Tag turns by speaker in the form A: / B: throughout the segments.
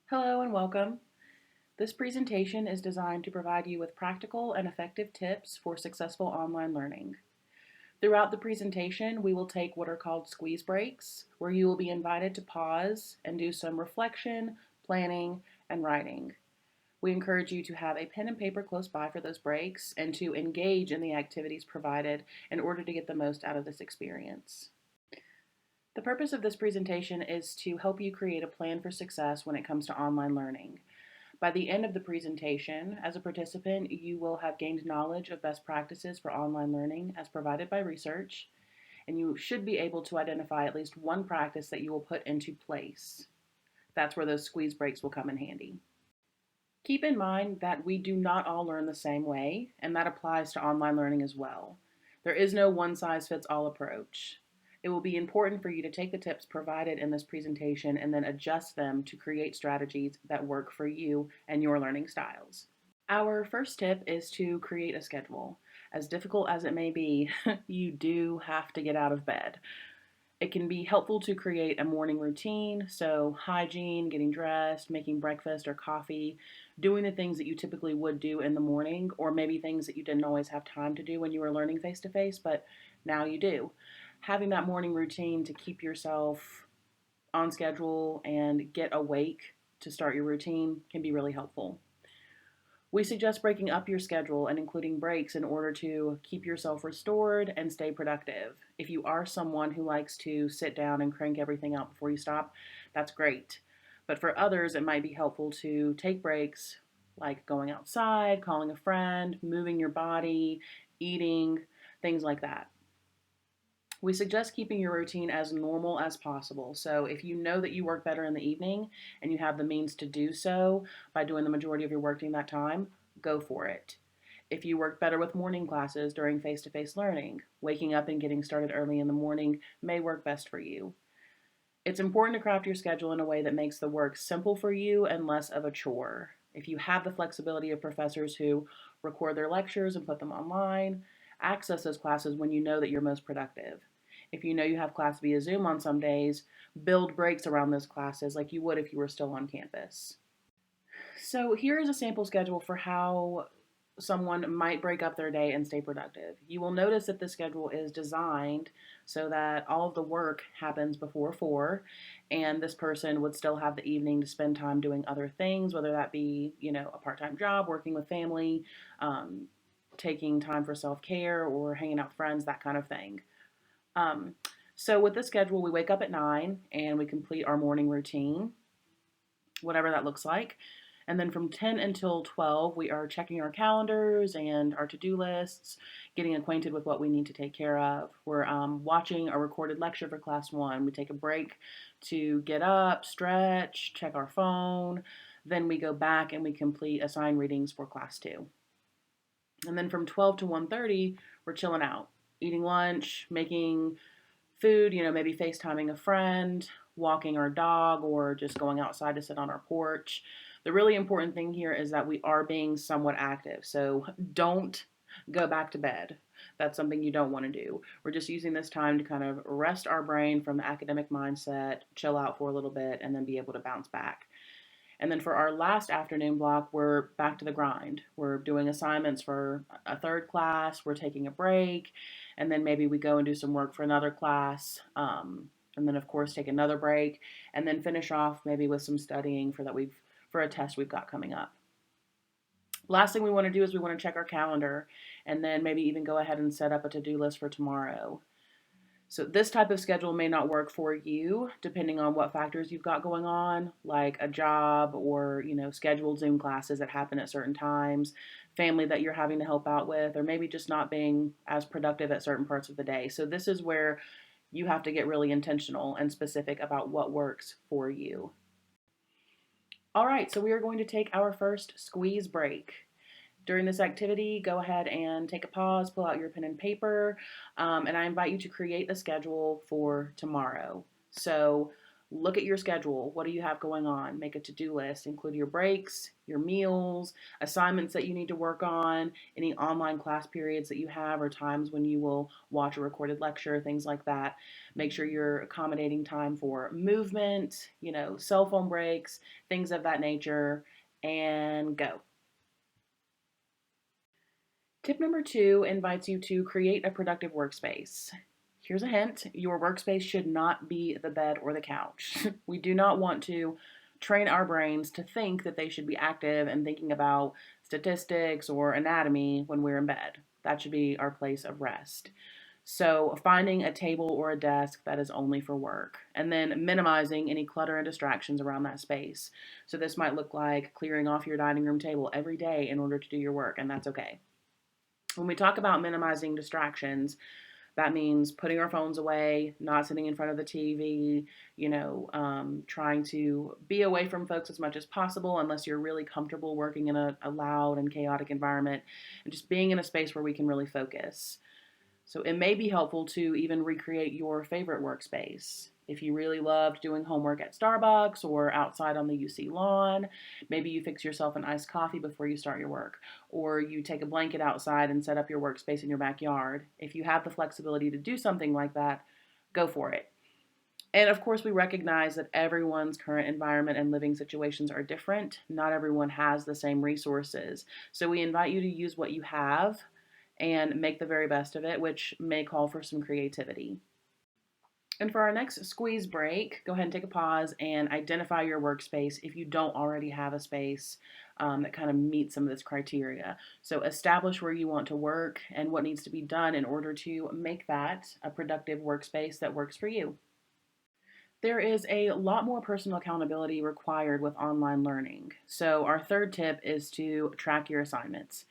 A: Hello and welcome. This presentation is designed to provide you with practical and effective tips for successful online learning. Throughout the presentation, we will take what are called squeeze breaks, where you will be invited to pause and do some reflection, planning, and writing. We encourage you to have a pen and paper close by for those breaks and to engage in the activities provided in order to get the most out of this experience. The purpose of this presentation is to help you create a plan for success when it comes to online learning. By the end of the presentation, as a participant, you will have gained knowledge of best practices for online learning as provided by research, and you should be able to identify at least one practice that you will put into place. That's where those squeeze breaks will come in handy. Keep in mind that we do not all learn the same way, and that applies to online learning as well. There is no one-size-fits-all approach. It will be important for you to take the tips provided in this presentation and then adjust them to create strategies that work for you and your learning styles. Our first tip is to create a schedule. As difficult as it may be, you do have to get out of bed. It can be helpful to create a morning routine, so hygiene, getting dressed, making breakfast or coffee, doing the things that you typically would do in the morning, or maybe things that you didn't always have time to do when you were learning face-to-face, but now you do. Having that morning routine to keep yourself on schedule and get awake to start your routine can be really helpful. We suggest breaking up your schedule and including breaks in order to keep yourself restored and stay productive. If you are someone who likes to sit down and crank everything out before you stop, that's great. But for others, it might be helpful to take breaks like going outside, calling a friend, moving your body, eating, things like that. We suggest keeping your routine as normal as possible. So if you know that you work better in the evening and you have the means to do so by doing the majority of your work during that time, go for it. If you work better with morning classes during face-to-face learning, waking up and getting started early in the morning may work best for you. It's important to craft your schedule in a way that makes the work simple for you and less of a chore. If you have the flexibility of professors who record their lectures and put them online, access those classes when you know that you're most productive. If you know you have class via Zoom on some days, build breaks around those classes like you would if you were still on campus. So here is a sample schedule for how someone might break up their day and stay productive. You will notice that the schedule is designed so that all of the work happens before 4, and this person would still have the evening to spend time doing other things, whether that be, a part-time job, working with family, taking time for self-care, or hanging out with friends, that kind of thing. So with this schedule, we wake up at 9 and we complete our morning routine, whatever that looks like. And then from 10 until 12, we are checking our calendars and our to-do lists, getting acquainted with what we need to take care of. We're watching a recorded lecture for class 1. We take a break to get up, stretch, check our phone. Then we go back and we complete assigned readings for class 2. And then from 12 to 1:30, we're chilling out, eating lunch, making food, maybe FaceTiming a friend, walking our dog, or just going outside to sit on our porch. The really important thing here is that we are being somewhat active. So don't go back to bed. That's something you don't want to do. We're just using this time to kind of rest our brain from the academic mindset, chill out for a little bit, and then be able to bounce back. And then for our last afternoon block, we're back to the grind. We're doing assignments for a third class, we're taking a break, and then maybe we go and do some work for another class, and then of course take another break, and then finish off maybe with some studying for a test we've got coming up. Last thing we want to do is we want to check our calendar, and then maybe even go ahead and set up a to-do list for tomorrow. So this type of schedule may not work for you depending on what factors you've got going on, like a job or, scheduled Zoom classes that happen at certain times, family that you're having to help out with, or maybe just not being as productive at certain parts of the day. So this is where you have to get really intentional and specific about what works for you. All right, so we are going to take our first squeeze break. During this activity, go ahead and take a pause, pull out your pen and paper, and I invite you to create the schedule for tomorrow. So Look at your schedule. What do you have going on? Make a to-do list. Include your breaks, your meals, assignments that you need to work on, any online class periods that you have, or times when you will watch a recorded lecture, things like that. Make sure you're accommodating time for movement, cell phone breaks, things of that nature, and go. Tip number 2 invites you to create a productive workspace. Here's a hint: your workspace should not be the bed or the couch. We do not want to train our brains to think that they should be active and thinking about statistics or anatomy when we're in bed. That should be our place of rest. So, finding a table or a desk that is only for work, and then minimizing any clutter and distractions around that space. So, this might look like clearing off your dining room table every day in order to do your work, and that's okay. When we talk about minimizing distractions, that means putting our phones away, not sitting in front of the TV, trying to be away from folks as much as possible unless you're really comfortable working in a loud and chaotic environment, and just being in a space where we can really focus. So it may be helpful to even recreate your favorite workspace. If you really loved doing homework at Starbucks or outside on the UC lawn, maybe you fix yourself an iced coffee before you start your work, or you take a blanket outside and set up your workspace in your backyard. If you have the flexibility to do something like that, go for it. And of course, we recognize that everyone's current environment and living situations are different. Not everyone has the same resources. So we invite you to use what you have and make the very best of it, which may call for some creativity. And for our next squeeze break, go ahead and take a pause and identify your workspace if you don't already have a space that kind of meets some of this criteria. So establish where you want to work and what needs to be done in order to make that a productive workspace that works for you. There is a lot more personal accountability required with online learning. So our third tip is to track your assignments.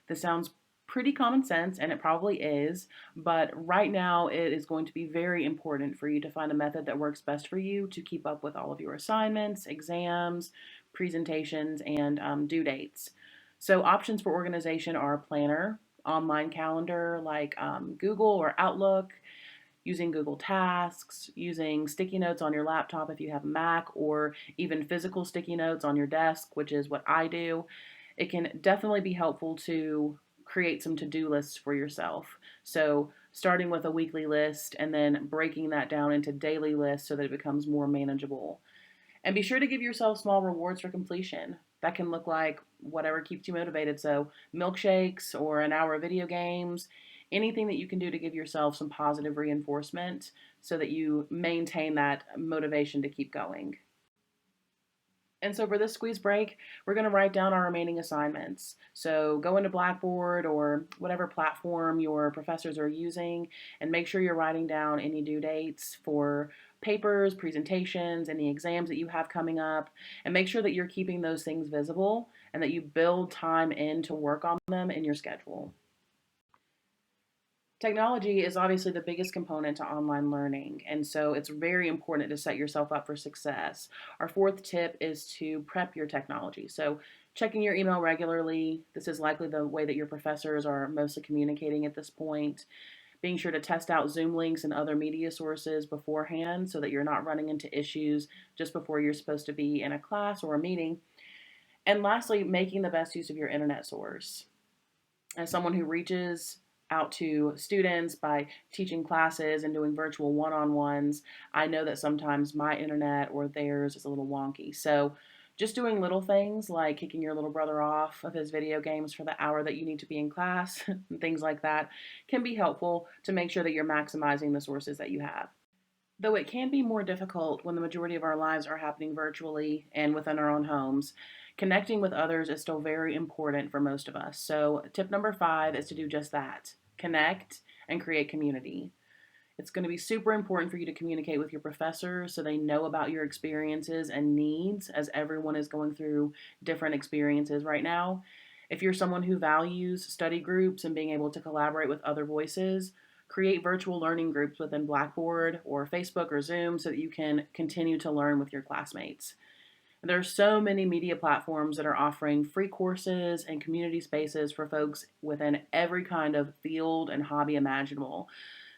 A: This sounds pretty common sense, and it probably is, but right now it is going to be very important for you to find a method that works best for you to keep up with all of your assignments, exams, presentations, and due dates. So options for organization are a planner, online calendar like Google or Outlook, using Google Tasks, using sticky notes on your laptop if you have a Mac, or even physical sticky notes on your desk, which is what I do. It can definitely be helpful to create some to-do lists for yourself. So starting with a weekly list and then breaking that down into daily lists so that it becomes more manageable. And be sure to give yourself small rewards for completion. That can look like whatever keeps you motivated. So milkshakes or an hour of video games, anything that you can do to give yourself some positive reinforcement so that you maintain that motivation to keep going. And so for this squeeze break, we're going to write down our remaining assignments. So go into Blackboard or whatever platform your professors are using and make sure you're writing down any due dates for papers, presentations, any exams that you have coming up, and make sure that you're keeping those things visible and that you build time in to work on them in your schedule. Technology is obviously the biggest component to online learning, and so it's very important to set yourself up for success. Our fourth tip is to prep your technology. So, checking your email regularly. This is likely the way that your professors are mostly communicating at this point. Being sure to test out Zoom links and other media sources beforehand so that you're not running into issues just before you're supposed to be in a class or a meeting. And lastly, making the best use of your internet source. As someone who reaches out to students by teaching classes and doing virtual one-on-ones, I know that sometimes my internet or theirs is a little wonky. So just doing little things like kicking your little brother off of his video games for the hour that you need to be in class and things like that can be helpful to make sure that you're maximizing the sources that you have. Though it can be more difficult when the majority of our lives are happening virtually and within our own homes, connecting with others is still very important for most of us. So, tip number 5 is to do just that: connect and create community. It's going to be super important for you to communicate with your professors so they know about your experiences and needs, as everyone is going through different experiences right now. If you're someone who values study groups and being able to collaborate with other voices, create virtual learning groups within Blackboard or Facebook or Zoom so that you can continue to learn with your classmates. There are so many media platforms that are offering free courses and community spaces for folks within every kind of field and hobby imaginable.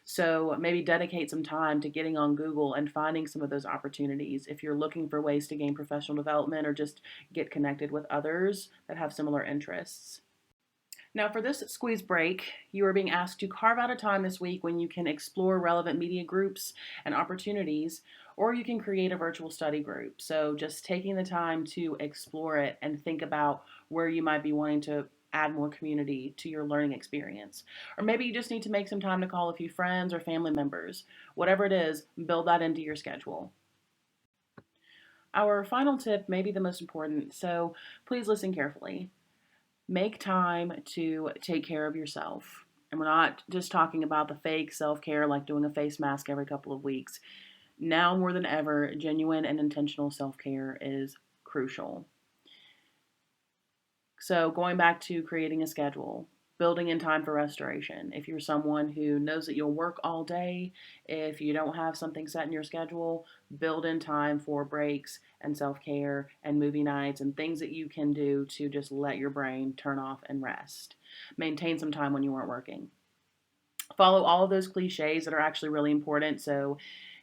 A: So maybe dedicate some time to getting on Google and finding some of those opportunities if you're looking for ways to gain professional development or just get connected with others that have similar interests. Now, for this squeeze break, you are being asked to carve out a time this week when you can explore relevant media groups and opportunities, or you can create a virtual study group. So, just taking the time to explore it and think about where you might be wanting to add more community to your learning experience. Or maybe you just need to make some time to call a few friends or family members. Whatever it is, build that into your schedule. Our final tip may be the most important, so please listen carefully. Make time to take care of yourself. And we're not just talking about the fake self care like doing a face mask every couple of weeks. Now more than ever, genuine and intentional self care is crucial. So, going back to creating a schedule, building in time for restoration. If you're someone who knows that you'll work all day, if you don't have something set in your schedule, build in time for breaks and self care and movie nights and things that you can do to just let your brain turn off and rest. Maintain some time when you weren't working. Follow all of those cliches that are actually really important. So,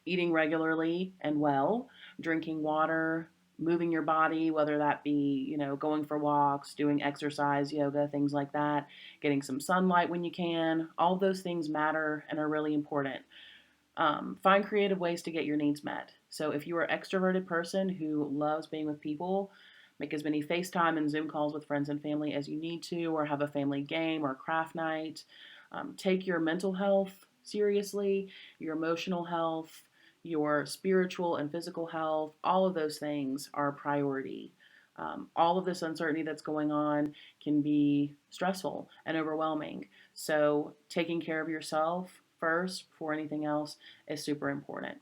A: eating regularly and well, drinking water, moving your body, whether that be, going for walks, doing exercise, yoga, things like that, getting some sunlight when you can. All of those things matter and are really important. Find creative ways to get your needs met. So if you are an extroverted person who loves being with people, make as many FaceTime and Zoom calls with friends and family as you need to, or have a family game or craft night. Take your mental health seriously, your emotional health, your spiritual and physical health. All of those things are a priority. All of this uncertainty that's going on can be stressful and overwhelming. So, taking care of yourself first before anything else is super important.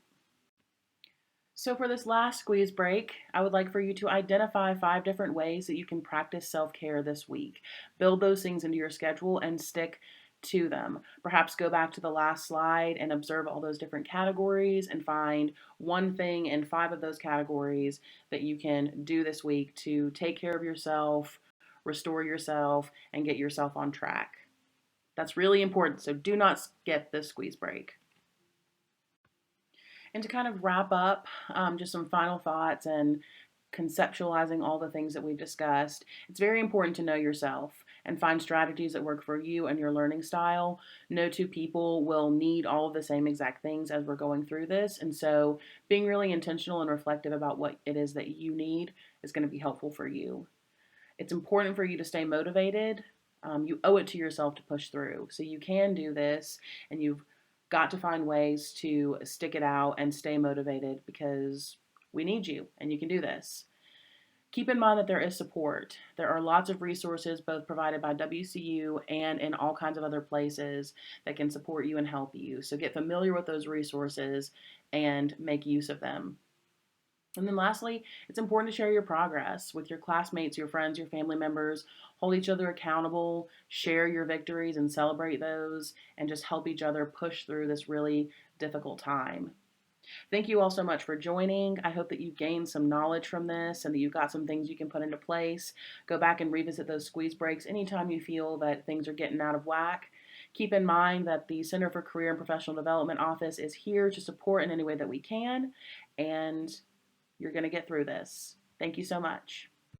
A: So, for this last squeeze break, I would like for you to identify 5 different ways that you can practice self care this week. Build those things into your schedule and stick to them. Perhaps go back to the last slide and observe all those different categories and find one thing in 5 of those categories that you can do this week to take care of yourself, restore yourself, and get yourself on track. That's really important, so do not skip this squeeze break. And to kind of wrap up, just some final thoughts and conceptualizing all the things that we've discussed, it's very important to know yourself and find strategies that work for you and your learning style. No two people will need all of the same exact things as we're going through this. And so being really intentional and reflective about what it is that you need is going to be helpful for you. It's important for you to stay motivated. You owe it to yourself to push through. So you can do this, and you've got to find ways to stick it out and stay motivated because we need you and you can do this. Keep in mind that there is support. There are lots of resources both provided by WCU and in all kinds of other places that can support you and help you. So get familiar with those resources and make use of them. And then lastly, it's important to share your progress with your classmates, your friends, your family members. Hold each other accountable, share your victories and celebrate those, and just help each other push through this really difficult time. Thank you all so much for joining. I hope that you've gained some knowledge from this and that you've got some things you can put into place. Go back and revisit those squeeze breaks anytime you feel that things are getting out of whack. Keep in mind that the Center for Career and Professional Development office is here to support in any way that we can, and you're going to get through this. Thank you so much.